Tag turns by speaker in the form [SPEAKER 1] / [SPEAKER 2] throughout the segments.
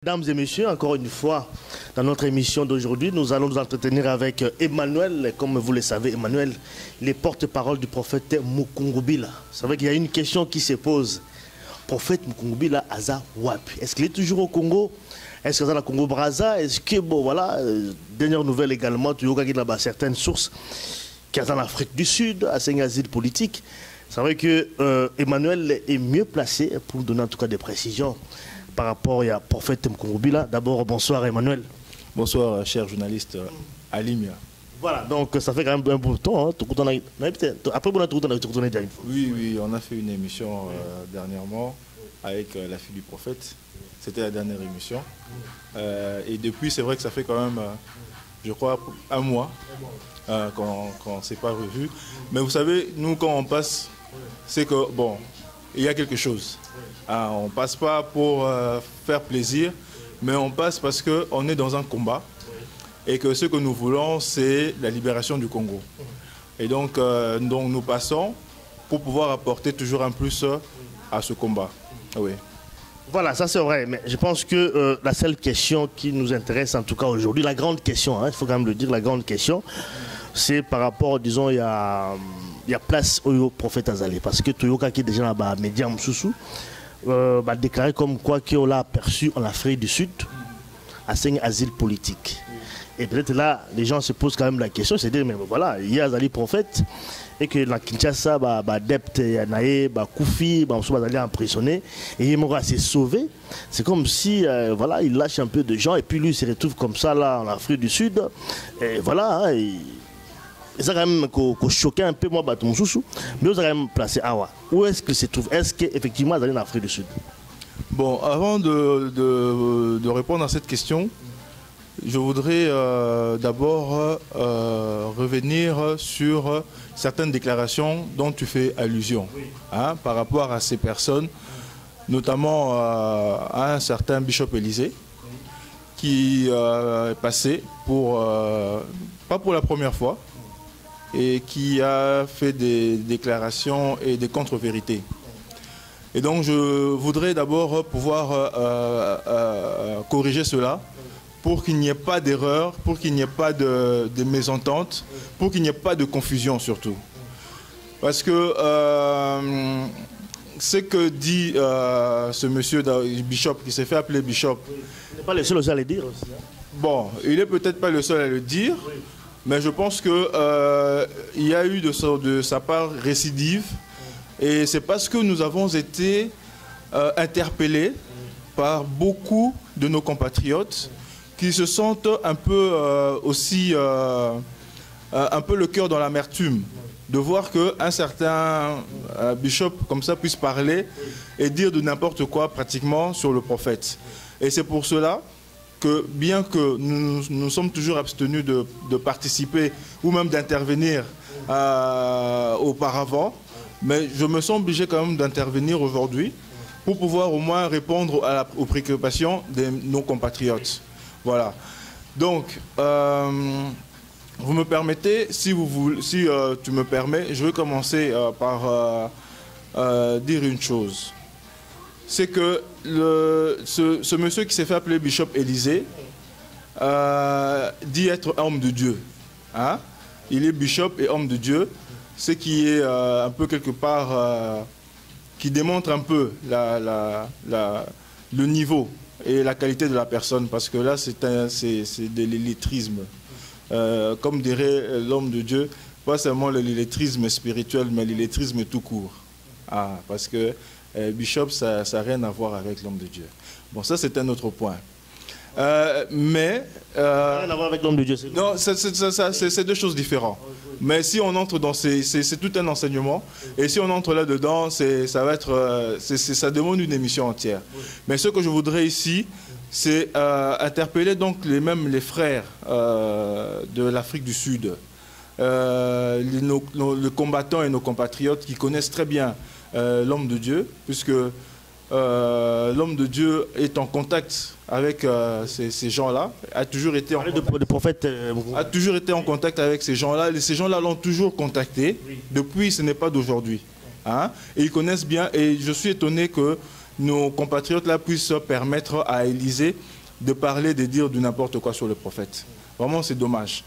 [SPEAKER 1] Mesdames et messieurs, encore une fois, dans notre émission d'aujourd'hui, nous allons nous entretenir avec Emmanuel. Comme vous le savez, Emmanuel, il est porte-parole du prophète Mukungubila. C'est vrai qu'il y a une question qui se pose. Prophète Mukungubila Aza Wapi. Est-ce qu'il est toujours au Congo? Est-ce qu'il est dans le Congo-Brazza? Est-ce que, bon, voilà, dernière nouvelle également, tu as là-bas certaines sources qui sont en Afrique du Sud, à Saint-Asile politique. C'est vrai que Emmanuel est mieux placé pour nous donner en tout cas des précisions par rapport à prophète Mukungubila. D'abord, bonsoir Emmanuel.
[SPEAKER 2] Bonsoir, cher journaliste Alimia.
[SPEAKER 1] Voilà, donc ça fait quand même un bon temps. Hein. Après, on a retourné déjà une fois.
[SPEAKER 2] Oui, on a fait une émission dernièrement avec la fille du prophète. C'était la dernière émission. Et depuis, c'est vrai que ça fait quand même, je crois, un mois qu'on ne s'est pas revu. Mais vous savez, nous, quand on passe, c'est que, bon, il y a quelque chose. On ne passe pas pour faire plaisir, mais on passe parce qu'on est dans un combat et que ce que nous voulons, c'est la libération du Congo. Et donc nous passons pour pouvoir apporter toujours un plus à ce combat. Oui.
[SPEAKER 1] Voilà, ça c'est vrai, mais je pense que la seule question qui nous intéresse en tout cas aujourd'hui, la grande question, hein, il faut quand même le dire, la grande question, c'est par rapport, disons, il y a place au prophète Azali, parce que Toyoka qui est déjà là-bas, média Moussoussou, va déclarer comme quoi qu'on l'a aperçu en Afrique du Sud, à Saint-Asile politique. Et peut-être là, les gens se posent quand même la question, c'est de dire, mais voilà, il y a Azali prophète, et que dans Kinshasa, adepte Yanaé, Koufi, Azali emprisonné, et Yemora s'est sauvé. C'est comme si, voilà, il lâche un peu de gens, et puis lui il se retrouve comme ça, là, en Afrique du Sud, et voilà, hein, et ça a quand même choqué un peu moi, Batumoussoussou, mais vous avez quand même placé Awa. Où est-ce qu'il se trouve? Est-ce qu'effectivement, vous allez en Afrique du Sud?
[SPEAKER 2] Bon, avant de répondre à cette question, je voudrais d'abord revenir sur certaines déclarations dont tu fais allusion, hein, par rapport à ces personnes, notamment à un certain Bishop Élysée, qui est passé pas pour la première fois, et qui a fait des déclarations et des contre-vérités. Et donc je voudrais d'abord pouvoir corriger cela pour qu'il n'y ait pas d'erreur, pour qu'il n'y ait pas de mésentente, pour qu'il n'y ait pas de confusion surtout. Parce que ce que dit ce monsieur Bishop, qui s'est fait appeler Bishop...
[SPEAKER 1] Il n'est pas le seul à le dire aussi. Hein.
[SPEAKER 2] Bon, il n'est peut-être pas le seul à le dire, oui. Mais je pense qu'il y a eu de sa part récidive. Et c'est parce que nous avons été interpellés par beaucoup de nos compatriotes qui se sentent un peu aussi, un peu le cœur dans l'amertume de voir qu'un certain bishop comme ça puisse parler et dire de n'importe quoi pratiquement sur le prophète. Et c'est pour cela que bien que nous sommes toujours abstenus de participer ou même d'intervenir auparavant, mais je me sens obligé quand même d'intervenir aujourd'hui pour pouvoir au moins répondre aux préoccupations de nos compatriotes. Voilà. Donc, vous me permettez, si tu me permets, je vais commencer par dire une chose. C'est que ce monsieur qui s'est fait appeler Bishop Élysée dit être homme de Dieu. Hein? Il est bishop et homme de Dieu, ce qui est un peu quelque part, qui démontre un peu le niveau et la qualité de la personne, parce que là c'est de l'illettrisme. Comme dirait l'homme de Dieu, pas seulement l'illettrisme spirituel, mais l'illettrisme tout court. Parce que Bishop, ça n'a rien à voir avec l'homme de Dieu. Bon, ça c'est un autre point. Rien
[SPEAKER 1] à voir avec l'homme de Dieu.
[SPEAKER 2] Non, c'est deux choses différentes. Mais si on entre dans c'est tout un enseignement. Et si on entre là-dedans, ça demande une émission entière. Mais ce que je voudrais ici, c'est interpeller donc les frères de l'Afrique du Sud, les combattants et nos compatriotes qui connaissent très bien l'homme de Dieu, puisque l'homme de Dieu est en contact avec ces gens-là, a toujours été en contact avec ces gens-là, et ces gens-là l'ont toujours contacté, depuis, ce n'est pas d'aujourd'hui. Hein? Et ils connaissent bien, et je suis étonné que nos compatriotes là puissent permettre à Élysée de parler, de dire du n'importe quoi sur le prophète. Vraiment, c'est dommage.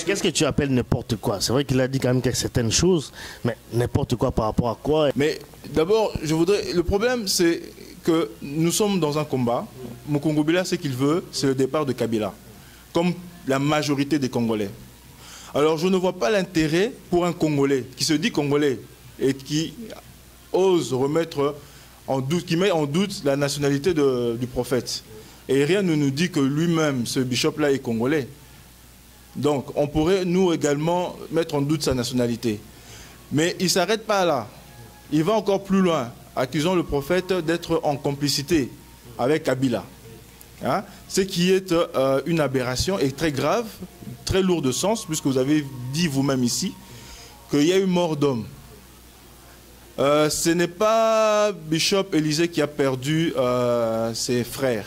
[SPEAKER 1] Qu'est-ce que tu appelles n'importe quoi? C'est vrai qu'il a dit quand même certaines choses, mais n'importe quoi par rapport à quoi?
[SPEAKER 2] Mais d'abord, le problème, c'est que nous sommes dans un combat. Mokongo Béla, ce qu'il veut, c'est le départ de Kabila, comme la majorité des Congolais. Alors, je ne vois pas l'intérêt pour un Congolais qui se dit Congolais et qui ose remettre en doute, qui met en doute la nationalité du prophète. Et rien ne nous dit que lui-même, ce bishop-là, est Congolais. Donc, on pourrait, nous également, mettre en doute sa nationalité. Mais il ne s'arrête pas là. Il va encore plus loin, accusant le prophète d'être en complicité avec Kabila. Hein? Ce qui est une aberration et très grave, très lourde de sens, puisque vous avez dit vous-même ici qu'il y a eu mort d'homme. Ce n'est pas Bishop Élysée qui a perdu ses frères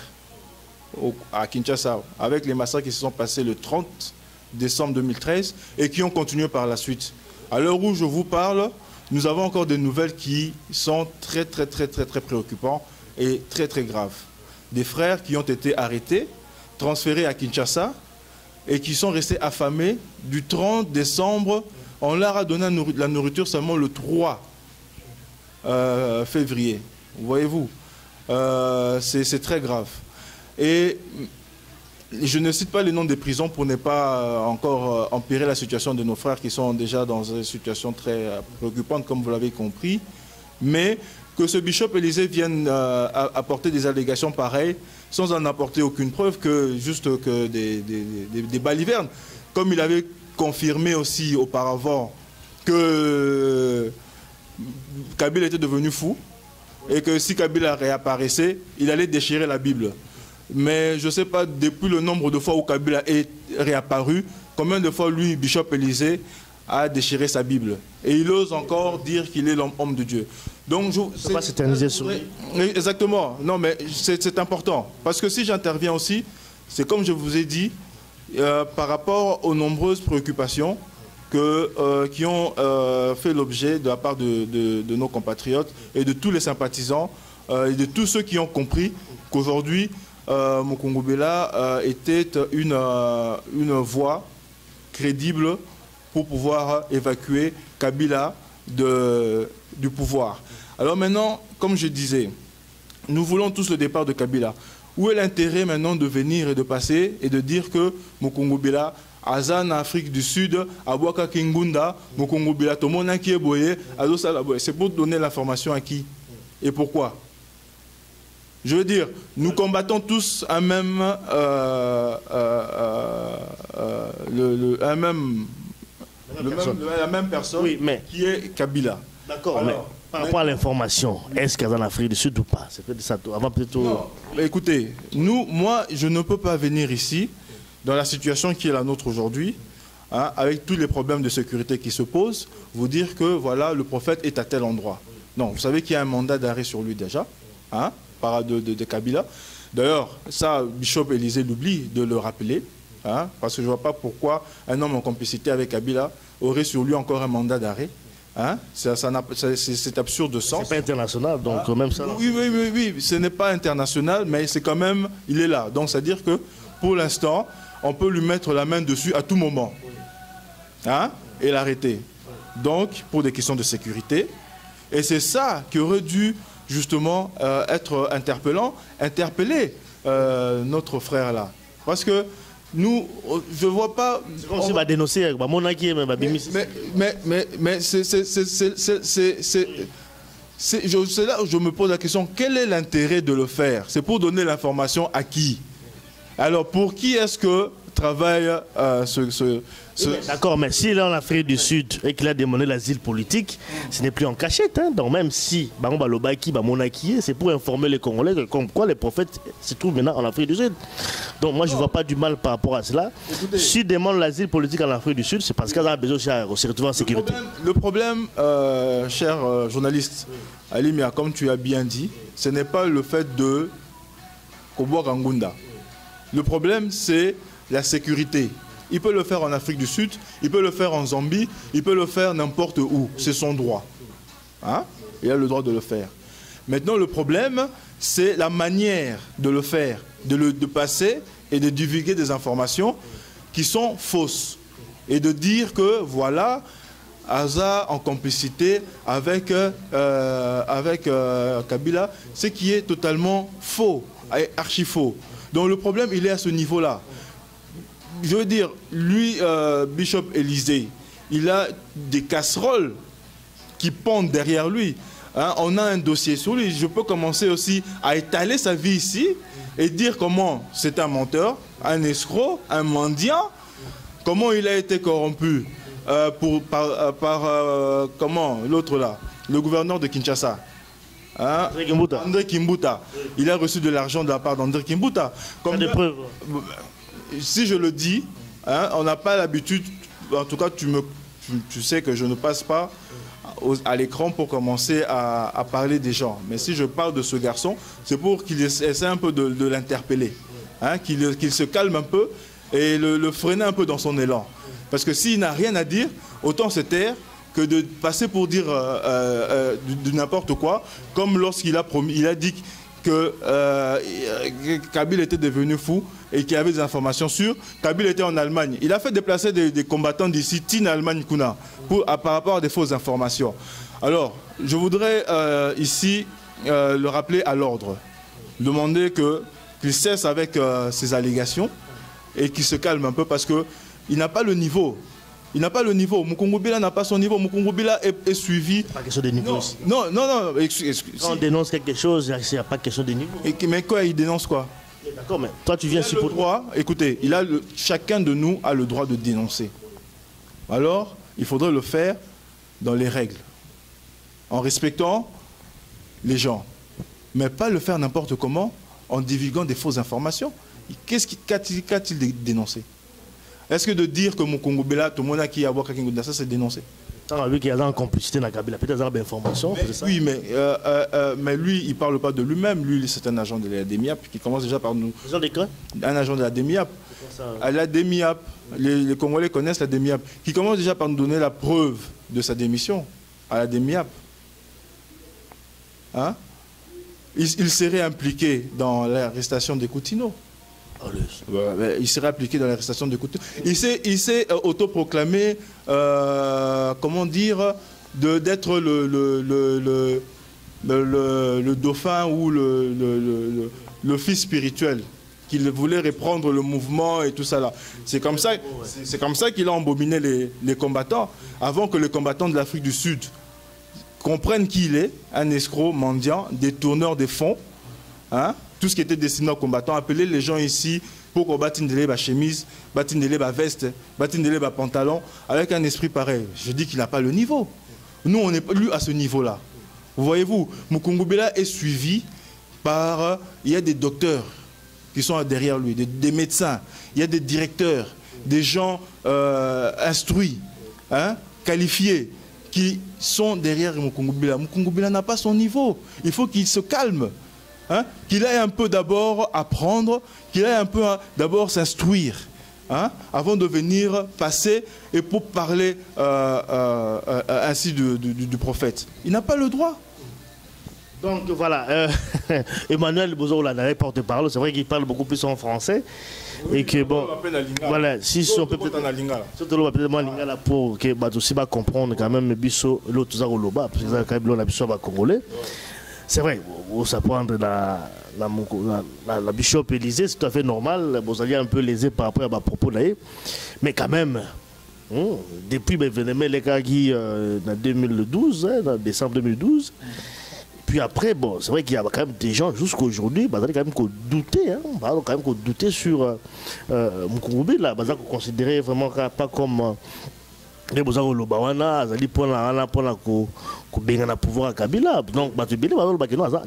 [SPEAKER 2] à Kinshasa, avec les massacres qui se sont passés le 30 décembre 2013 et qui ont continué par la suite. À l'heure où je vous parle, nous avons encore des nouvelles qui sont très préoccupantes et très graves. Des frères qui ont été arrêtés, transférés à Kinshasa et qui sont restés affamés du 30 décembre. On leur a donné la nourriture seulement le 3 février. Voyez-vous, c'est très grave. Et je ne cite pas les noms des prisons pour ne pas encore empirer la situation de nos frères qui sont déjà dans une situation très préoccupante, comme vous l'avez compris. Mais que ce bishop Élysée vienne apporter des allégations pareilles, sans en apporter aucune preuve, que juste que des balivernes. Comme il avait confirmé aussi auparavant que Kabila était devenu fou, et que si Kabila réapparaissait, il allait déchirer la Bible. Mais je ne sais pas, depuis le nombre de fois où Kabila est réapparu, combien de fois lui, Bishop Élysée, a déchiré sa Bible. Et il ose encore dire qu'il est l'homme de Dieu. Donc, je ne peux
[SPEAKER 1] pas s'éterniser sur lui.
[SPEAKER 2] Exactement. Non, mais c'est important. Parce que si j'interviens aussi, c'est comme je vous ai dit, par rapport aux nombreuses préoccupations qui ont fait l'objet de la part de nos compatriotes et de tous les sympathisants et de tous ceux qui ont compris qu'aujourd'hui, Mokongo Béla était une voie crédible pour pouvoir évacuer Kabila du pouvoir. Alors maintenant, comme je disais, nous voulons tous le départ de Kabila. Où est l'intérêt maintenant de venir et de passer et de dire que Mokongo Béla, Azan, Afrique du Sud, Abouaka Kingunda, Mokongo Béla, Tomona Kieboye, c'est pour donner l'information à qui et pourquoi? Je veux dire, nous combattons tous la même personne, oui, qui est Kabila.
[SPEAKER 1] D'accord, mais par rapport à l'information, est-ce qu'elle est en Afrique du Sud ou pas? C'est peut-être ça. Avant plutôt.
[SPEAKER 2] Non, mais écoutez, moi, je ne peux pas venir ici, dans la situation qui est la nôtre aujourd'hui, hein, avec tous les problèmes de sécurité qui se posent, vous dire que voilà, le prophète est à tel endroit. Non, vous savez qu'il y a un mandat d'arrêt sur lui déjà, hein, de Kabila. D'ailleurs, ça, Bishop Élysée l'oublie de le rappeler, hein, parce que je ne vois pas pourquoi un homme en complicité avec Kabila aurait sur lui encore un mandat d'arrêt. Hein? C'est absurde de sens.
[SPEAKER 1] C'est pas international, donc hein? Même ça.
[SPEAKER 2] Oui, ce n'est pas international, mais c'est quand même, il est là. Donc, c'est-à-dire que pour l'instant, on peut lui mettre la main dessus à tout moment. Hein? Et l'arrêter. Donc, pour des questions de sécurité. Et c'est ça qui aurait dû justement être interpeller notre frère là. Parce que nous, je ne vois pas...
[SPEAKER 1] C'est comme s'il va dénoncer avec Monaki,
[SPEAKER 2] mais c'est là où je me pose la question, quel est l'intérêt de le faire? C'est pour donner l'information à qui? Alors, pour qui est-ce que travaille
[SPEAKER 1] D'accord, mais s'il est en Afrique du Sud et qu'il a demandé l'asile politique, ce n'est plus en cachette. Hein. Donc même si c'est pour informer les Congolais que comme quoi les prophètes se trouvent maintenant en Afrique du Sud. Donc moi je ne vois pas du mal par rapport à cela. S'il demande l'asile politique en Afrique du Sud, c'est parce qu'il a besoin de se retrouver en sécurité.
[SPEAKER 2] Le problème, cher journaliste, Alimia, comme tu as bien dit, ce n'est pas le fait de Kobo Kangunda. Le problème, c'est la sécurité. Il peut le faire en Afrique du Sud, il peut le faire en Zambie, il peut le faire n'importe où. C'est son droit. Hein? Il a le droit de le faire. Maintenant, le problème, c'est la manière de le faire. de passer et de divulguer des informations qui sont fausses. Et de dire que, voilà, Aza en complicité avec Kabila, ce qui est totalement faux, archi faux. Donc le problème, il est à ce niveau-là. Je veux dire, lui, Bishop Élysée, il a des casseroles qui pendent derrière lui. Hein, on a un dossier sur lui. Je peux commencer aussi à étaler sa vie ici et dire comment c'est un menteur, un escroc, un mendiant, comment il a été corrompu par comment l'autre là, le gouverneur de Kinshasa. Hein? André Kimbuta. Il a reçu de l'argent de la part d'André Kimbuta. Si je le dis, hein, on n'a pas l'habitude, en tout cas tu sais que je ne passe pas à l'écran pour commencer à parler des gens. Mais si je parle de ce garçon, c'est pour qu'il essaie un peu de l'interpeller, hein, qu'il se calme un peu et le freiner un peu dans son élan. Parce que s'il n'a rien à dire, autant se taire que de passer pour dire de n'importe quoi, comme lorsqu'il a promis, il a dit que Kabila était devenu fou et qu'il y avait des informations sûres. Kabila était en Allemagne. Il a fait déplacer des combattants d'ici, Tin Allemagne Kuna, par rapport à des fausses informations. Alors, je voudrais ici le rappeler à l'ordre, demander qu'il cesse avec ces allégations et qu'il se calme un peu parce qu'il n'a pas le niveau. Il n'a pas le niveau. Mukungubila n'a pas son niveau. Mukungubila est suivi.
[SPEAKER 1] Pas question de niveau.
[SPEAKER 2] Non.
[SPEAKER 1] Quand on dénonce quelque chose, il n'y a pas question de niveau.
[SPEAKER 2] Mais quoi, il dénonce quoi?
[SPEAKER 1] D'accord, mais toi tu viens ici pour
[SPEAKER 2] droit. Écoutez, chacun de nous a le droit de dénoncer. Alors, il faudrait le faire dans les règles, en respectant les gens. Mais pas le faire n'importe comment, en divulguant des fausses informations. Qu'a-t-il dénoncé? Est-ce que de dire que Mukungubila, tout le monde a qui a voir quelqu'un ça, c'est dénoncé?
[SPEAKER 1] On a vu qu'il y a en complicité dans Kabila, peut-être qu'il y a des informations.
[SPEAKER 2] Oui, mais lui, il ne parle pas de lui-même. Lui, c'est un agent de la DEMIAP qui commence déjà par nous. Un agent de la DEMIAP. À la DEMIAP, les Congolais connaissent la DEMIAP, qui commence déjà par nous donner la preuve de sa démission à la DEMIAP. Hein? Il serait impliqué dans l'arrestation des Coutinho. Il serait appliqué dans l'arrestation de Coutinho. Il s'est autoproclamé, comment dire, d'être le dauphin ou le fils spirituel, qu'il voulait reprendre le mouvement et tout ça là. C'est comme ça qu'il a embobiné les combattants, avant que les combattants de l'Afrique du Sud comprennent qui il est, un escroc, mendiant, détourneur des fonds, hein? Tout ce qui était destiné aux combattants, appeler les gens ici pour qu'on batte une chemise, batte une veste, batte une pantalon, avec un esprit pareil. Je dis qu'il n'a pas le niveau. Nous, on n'est plus à ce niveau-là. Vous voyez-vous, Mukungubila est suivi par... Il y a des docteurs qui sont derrière lui, des médecins, il y a des directeurs, des gens instruits, hein, qualifiés, qui sont derrière Mukungubila. Mukungubila n'a pas son niveau. Il faut qu'il se calme. Hein, qu'il aille un peu d'abord apprendre, qu'il aille un peu d'abord s'instruire, hein, avant de venir passer et pour parler ainsi du prophète. Il n'a pas le droit.
[SPEAKER 1] Donc voilà, Emmanuel Bozola n'avait porte-parole, c'est vrai qu'il parle beaucoup plus en français. Oui, et que bon, voilà, si on peut peut-être pour que aussi va comprendre quand même Bisso l'autre Zaroloba, parce que quand même l'on a congolais. C'est vrai, vous s'apprendre la Bishop Élysée, c'est tout à fait normal, vous allez un peu léser par rapport à ma propos là. Mais quand même, depuis l'événement les cas qui en 2012, en décembre 2012, puis après, bon, c'est vrai qu'il y a quand même des gens jusqu'à aujourd'hui, bah, quand même qu'on doutait, hein, bah, quand même qu'on doutait sur Mukungubila, bah, qu'on considérait vraiment pas comme les besoins de l'Obawana, azali pour la pouvoir à Kabila. Donc,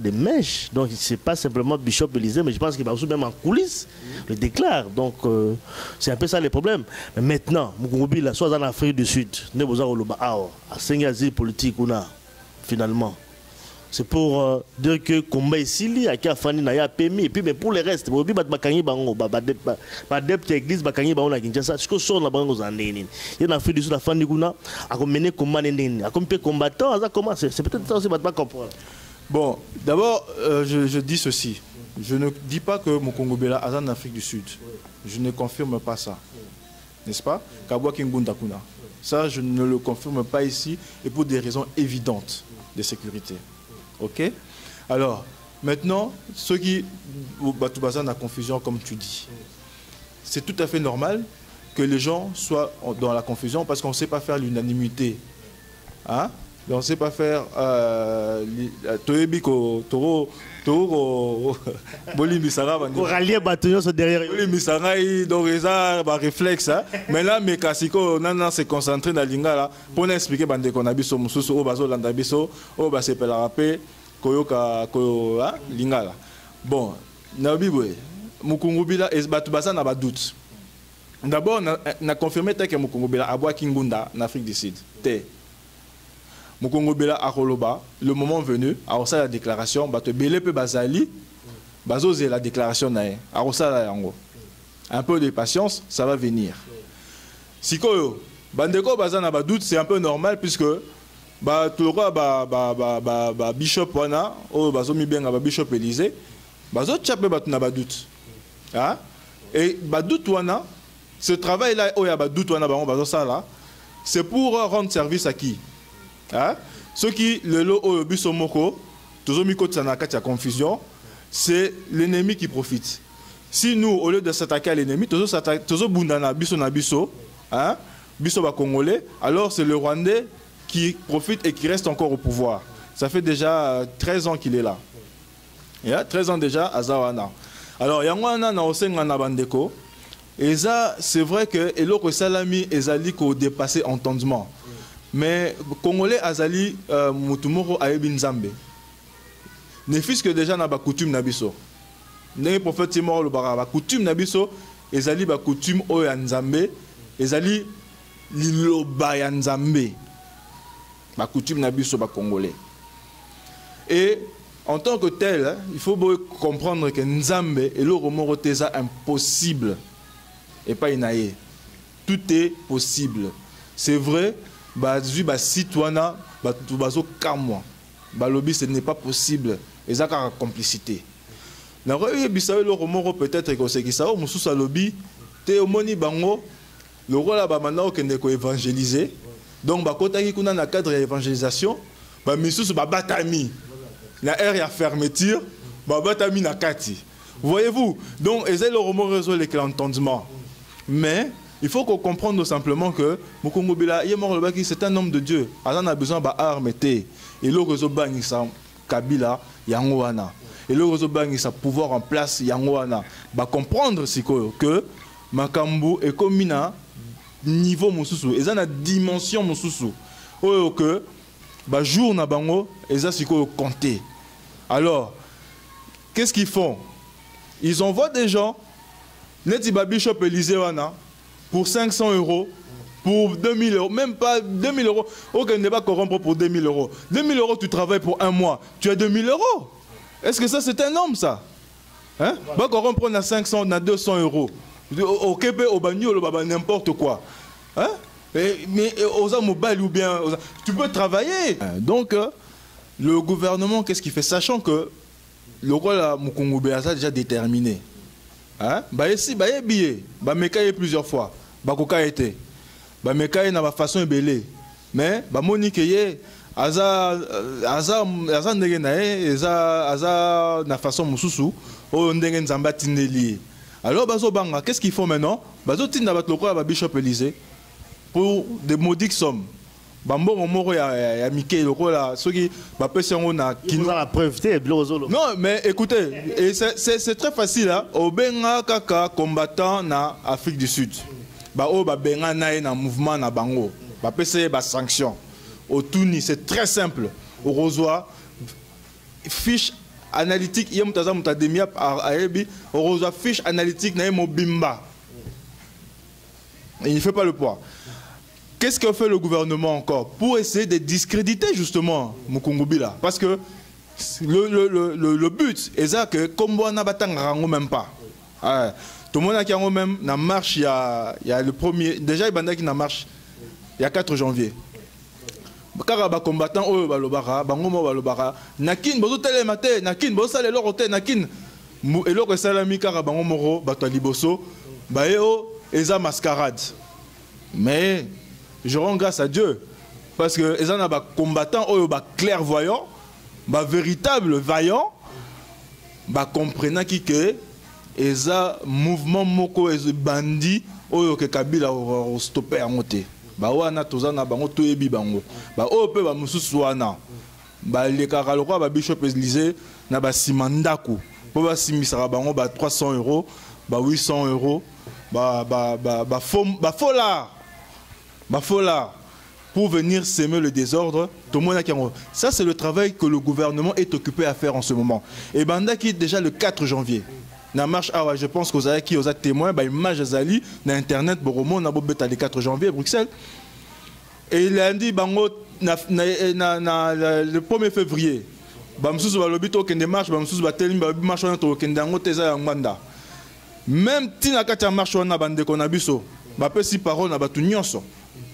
[SPEAKER 1] des mèches. Donc, c'est pas simplement Bishop Élysée, mais je pense qu'il va aussi même en coulisses le déclare. Donc, c'est un peu ça les problèmes. Mais maintenant, Mukungubila, soit en Afrique du Sud, les besoins de l'Obawana, à Sengazi politique, on a finalement. C'est pour dire que combat ici, il y a Fani Naya Pemi, et puis mais pour les restes, il y a Bakangi Bango, Badep Église, Bakangi Bango, la Kinshasa, ce que sont la Bango Zaneni. Il y a une Afrique du Sud, la Fani Gouna, a mené combat Neni, a comme combattant, c'est peut-être ça aussi, pas comprendre.
[SPEAKER 2] Bon, d'abord, je dis ceci. je ne dis pas que Mukungubela est en Afrique du Sud. Je ne confirme pas ça. N'est-ce pas? Kabwa Kingunda Kuna. Ça, je ne le confirme pas ici et pour des raisons évidentes de sécurité. Ok? Alors, maintenant, ceux qui ont la confusion, comme tu dis, c'est tout à fait normal que les gens soient dans la confusion parce qu'on ne sait pas faire l'unanimité. Hein? On ne sait pas faire
[SPEAKER 1] rallier bâtonnier sur derrière.
[SPEAKER 2] Réflexe. Mais là, mes cassico, on s'est concentré dans l'ingala pour expliquer bande qu'on a biso mususu au bazo landa biso au bas c'est la rapé koyoka koyo lingala. Bon, nabiboy Mukungubila et batubasa n'a pas doute. D'abord, on a confirmé que Mukungubila a bois Kingunda en Afrique du Sud. Mukungubila a Roloba, le moment venu, a reçu la déclaration, Bato Belepe Bazali, Bazose la déclaration nae, a reçu la yango. Un peu de patience, ça va venir. Sikoyo, Bandeko Bazana ba doute, c'est un peu normal puisque ba tout le roi ba bishop wana, o bazomi benga ba bishop Élysée, bazo tchape batuna ba doute. Hein? Et ba doute wana, ce travail là, o ya ba doute wana ba bazo ça là, c'est pour rendre service à qui? Hein? Ceux qui le lot au Bissomoko, toujours miko tsanaka tia confusion, c'est l'ennemi qui profite. Si nous, au lieu de s'attaquer à l'ennemi, toujours bundana biso na biso, hein, biso ba congolais, alors c'est le Rwandais qui profite et qui reste encore au pouvoir. Ça fait déjà 13 ans qu'il est là. Il y a 13 ans déjà à Zawana. Alors yangwana na osenga na bandeko, et ça c'est vrai que eloko salami ezali ko dépasser entendement. Mais Congolais Azali Mutumoro Aebi Nzambe. Ne fût-ce que déjà na ba coutume nabiso. Ne prophète Timor le bara ba coutume nabiso ezali ba coutume o ya Nzambe, ezali liloba ya Nzambe. Ba coutume nabiso ba Congolais. Et en tant que tel, il faut comprendre que Nzambe et le romoro teza impossible et pas inaye. Tout est possible. C'est vrai. Citoyens, ce n'est pas possible. Et ça a complicité. Peut-être que c'est ça, Moussous lobby, Théomoni Bango, le rôle là maintenant qu'on est évangélisé. Donc, quand on a un cadre d'évangélisation, Moussous Batami, la air ya fermeture, Batami na kati. Voyez-vous? Donc, ils ont le roman réseau l'entendement. Mais il faut qu'on comprenne simplement que Mukungubila, c'est un homme de Dieu. Il a besoin d'armes et le réseau Bangisa Kabila Yangoana. Et le réseau Bangisa pouvoir en place Yangoana. Va comprendre que Makambu est comme un niveau Moussou. Et ça a une dimension Moussou. Que jour na bango et ça c'est compter. Alors, qu'est-ce qu'ils font? Ils envoient des gens. Netiba Bishop Élysée wana. Pour 500 €, pour 2000 €, même pas 2000 €. Aucun n'est pas corrompre pour 2000 €. 2000 €, tu travailles pour un mois, tu as 2000 €. Est-ce que ça, c'est un homme, ça? Hein? Pas corrompre, on a 500, on a 200 €. Au Québec, au Bagno, n'importe quoi. Hein? Mais aux hommes mobile ou bien, tu peux travailler. Donc, le gouvernement, qu'est-ce qu'il fait? Sachant que le roi de Mukungubela a déjà déterminé. Hein? Ici, billet, mekaye plusieurs fois, koka été, mekaye na façon ébélée, mais monique yé, aza ndenge na aza na façon mususu, o ndenge nzamba tineli. Alors bazo banga, qu'est-ce qu'ils font maintenant? Bazo tinda bat loko ba Bishop Élysée pour des modiques sommes. Bambon moro ya Mickey loko là, ceux qui
[SPEAKER 1] la preuve,
[SPEAKER 2] non, mais écoutez, c'est très facile là. Obenga kaka combattant na Afrique du Sud. Benga na na mouvement na bango. Pese ba sanction. Au Tuni, c'est très simple. Au Rosoir, fiche analytique, yem taza mutademia aebi, au Rosoir fiche analytique na mobimba. Il ne fait pas le poids. Qu'est-ce que fait le gouvernement encore pour essayer de discréditer justement Mukungubila? Parce que le but est ça que comme on n'a pas même pas. Tout le monde a qui même na marche il y a le premier déjà il y a qui na marche il y a 4 janvier. Karaba combattant oh balobara bango mo balobara nakin bozo tele matin nakin bozo sale lorote nakin Et là, que salami karabango moro, bato liboso, baeo, eza mascarade. Mais je rends grâce à Dieu. Parce que eza na ba combattant, ba clairvoyant, ba véritable vaillant, ba comprenant qui que eza mouvement moko ez bandi, oyo que Kabila o stopper en moté. Ba wana tozana bango to ebi bango. Ba o pe ba mususu wana. Ba le karaloko ba bishop Élysée na ba simandaku. Po ba simisara bango ba 300 €, ba 800 €, ba fola pour venir s'aimer le désordre. Ça c'est le travail que le gouvernement est occupé à faire en ce moment. Et banda qui déjà le 4 janvier. Na marche je pense que vous avez qui aux témoins ba image azali na internet boromo na bobeta le 4 janvier à Bruxelles. Et il a dit bango le 1er février. Bamsusu ba lobito kende marche bamsusu ba telim ba marche na to kende ngo teza ya ngwanda. Même tina kati marche wana bande kona biso. Ba pesi parole na batu nyonso.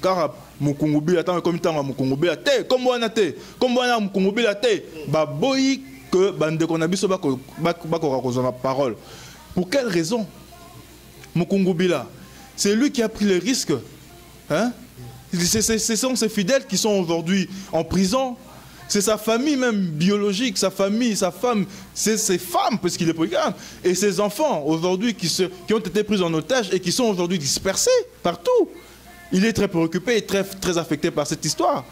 [SPEAKER 2] Car mukungubila tant comme tant mukungubila te comme wana te comme wana mukungubila te ba boyi que bande kona biso ba ko la parole. Pour quelle raison? Mukungubila, c'est lui qui a pris le risque. Hein? Ce sont ses fidèles qui sont aujourd'hui en prison. C'est sa famille même biologique, sa famille, sa femme, c'est ses femmes parce qu'il est polygame. Et ses enfants aujourd'hui qui ont été pris en otage et qui sont aujourd'hui dispersés partout. Il est très préoccupé et très affecté par cette histoire.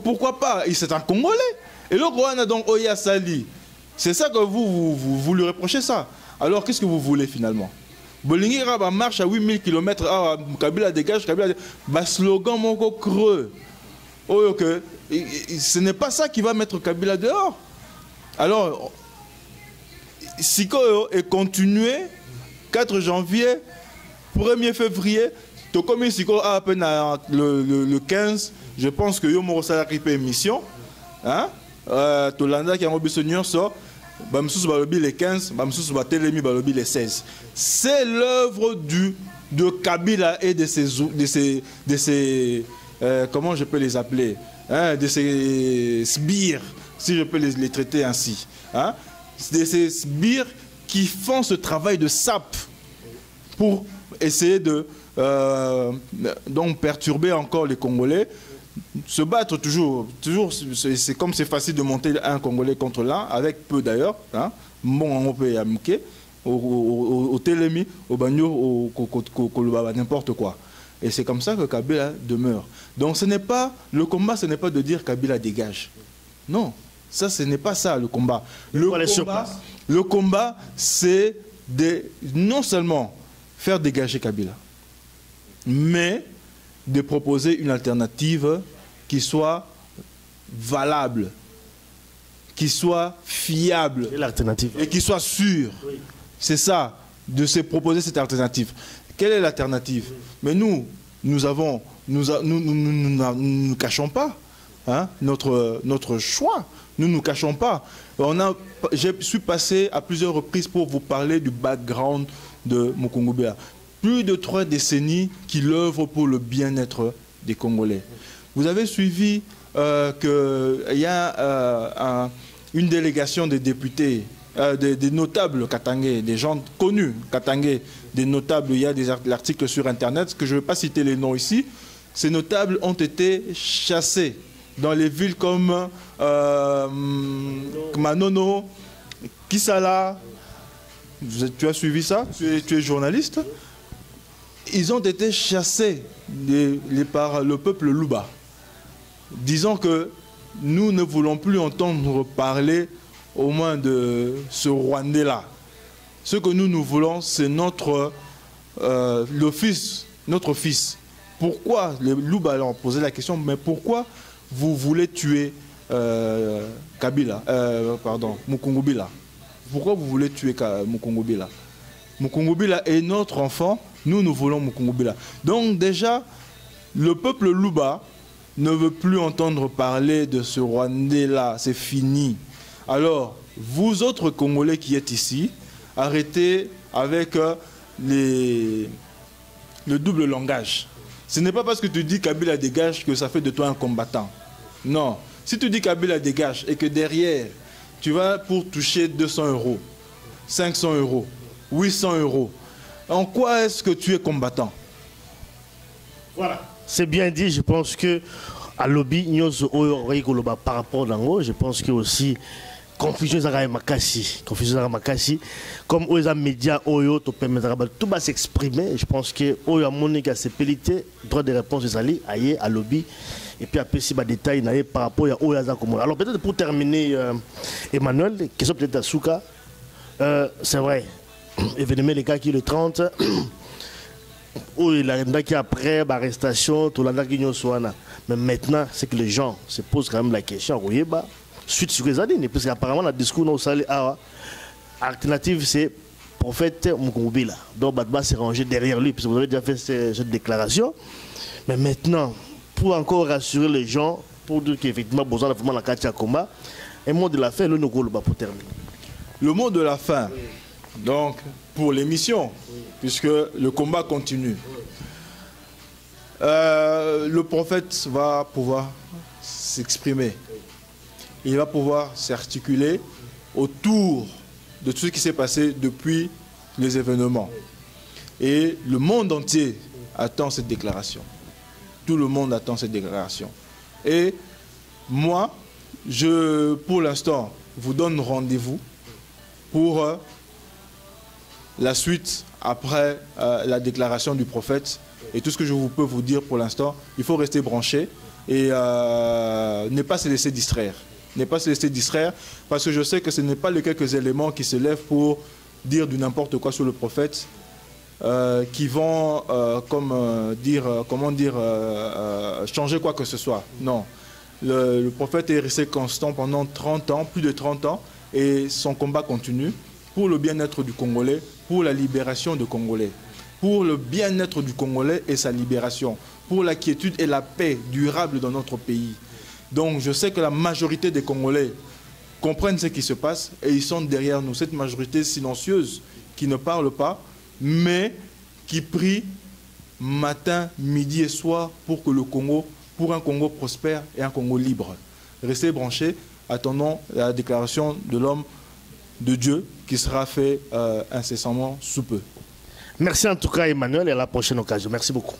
[SPEAKER 2] Pourquoi pas? C'est un Congolais. Et le Rwanda donc Oya Sali. C'est ça que vous lui reprochez ça. Alors qu'est-ce que vous voulez finalement? Bolingi Raba marche à 8000 km, Kabila dégage, Kabila dégage. Slogan moko creux. Ce n'est pas ça qui va mettre Kabila dehors. Alors, Siko est continué 4 janvier, 1er février, tout comme Siko a à peine le 15, je pense que Yomo Salaki peut émission. Hein? Tolanda qui a mobilisé sort. Bamsous Balobi les 15, Bamsous Batelemi Balobi les 16. C'est l'œuvre de Kabila et de ses comment je peux les appeler, hein, de ces sbires, si je peux les traiter ainsi. Hein, de ces sbires qui font ce travail de sape pour essayer de donc perturber encore les Congolais. Se battre toujours c'est comme c'est facile de monter un Congolais contre l'un, avec peu d'ailleurs, hein, bon on peut y amener, au Télémi, au Bagno, au n'importe quoi. Et c'est comme ça que Kabila demeure. Donc ce n'est pas, le combat, ce n'est pas de dire Kabila dégage. Non, ça ce n'est pas ça le combat. Le combat, c'est de non seulement faire dégager Kabila, mais de proposer une alternative qui soit valable, qui soit fiable et qui soit sûre. Oui. C'est ça, de se proposer cette alternative. Quelle est l'alternative? Mais nous ne cachons pas, hein, notre choix. Nous ne cachons pas. Je suis passé à plusieurs reprises pour vous parler du background de Mukungubila. Plus de 3 décennies qu'il œuvre pour le bien-être des Congolais. Vous avez suivi qu'il y a une délégation de députés, des notables katangais, des gens connus katangais, des notables, il y a des articles sur Internet, que je ne vais pas citer les noms ici. Ces notables ont été chassés dans les villes comme Manono, Kisala. Tu as suivi ça? Tu es journaliste? Ils ont été chassés par le peuple Luba, disant que nous ne voulons plus entendre parler au moins de ce Rwandais-là. Ce que nous voulons, c'est notre fils. Pourquoi les Luba leur ont posé la question, mais pourquoi vous voulez tuer Mukungubila? Pourquoi vous voulez tuer Mukungubila? Mukungubila est notre enfant, nous voulons Mukungubila. Donc déjà, le peuple Luba ne veut plus entendre parler de ce Rwandais-là, c'est fini. Alors, vous autres Congolais qui êtes ici, arrêtez avec le double langage. Ce n'est pas parce que tu dis Kabila dégage que ça fait de toi un combattant. Non. Si tu dis Kabila dégage et que derrière, tu vas pour toucher 200 €, 500 €, 800 €. En quoi est-ce que tu es combattant?
[SPEAKER 1] Voilà. C'est bien dit, je pense que à lobby, par rapport à l'ango, je pense que aussi confusion makasi comme aux médias oyo to permettra tout va s'exprimer. Je pense que oyo monique a ses pélités droit de réponse des alliés ailleurs à lobby et puis après si ba détail par rapport à oyo comme alors peut-être pour terminer Emmanuel question peut-être à Souka c'est vrai événement les cas qui le 30 où il a qui après l'arrestation tout la qui mais maintenant c'est que les gens se posent quand même la question suite sur les années, parce qu'apparemment, le discours nous salé alternative, c'est prophète Mukungubila. Donc, Badba s'est rangé derrière lui, parce que vous avez déjà fait cette déclaration. Mais maintenant, pour encore rassurer les gens, pour dire qu'effectivement, besoin de la carte à combat, un mot de la fin, le nous pour terminer.
[SPEAKER 2] Le mot de la fin, donc, pour l'émission, puisque le combat continue, le prophète va pouvoir s'exprimer. Il va pouvoir s'articuler autour de tout ce qui s'est passé depuis les événements. Et le monde entier attend cette déclaration. Tout le monde attend cette déclaration. Et moi, pour l'instant, vous donne rendez-vous pour la suite après la déclaration du prophète. Et tout ce que je peux vous dire pour l'instant, il faut rester branché et ne pas se laisser distraire. Ne pas se laisser distraire, parce que je sais que ce n'est pas les quelques éléments qui se lèvent pour dire du n'importe quoi sur le prophète, qui vont, changer quoi que ce soit. Non. Le prophète est resté constant pendant 30 ans, plus de 30 ans, et son combat continue pour le bien-être du Congolais, pour la libération du Congolais, pour le bien-être du Congolais et sa libération, pour la quiétude et la paix durable dans notre pays. Donc je sais que la majorité des Congolais comprennent ce qui se passe et ils sont derrière nous. Cette majorité silencieuse qui ne parle pas, mais qui prie matin, midi et soir pour que le Congo, pour un Congo prospère et un Congo libre. Restez branchés, attendons la déclaration de l'homme de Dieu qui sera faite incessamment sous peu.
[SPEAKER 1] Merci en tout cas Emmanuel et à la prochaine occasion. Merci beaucoup.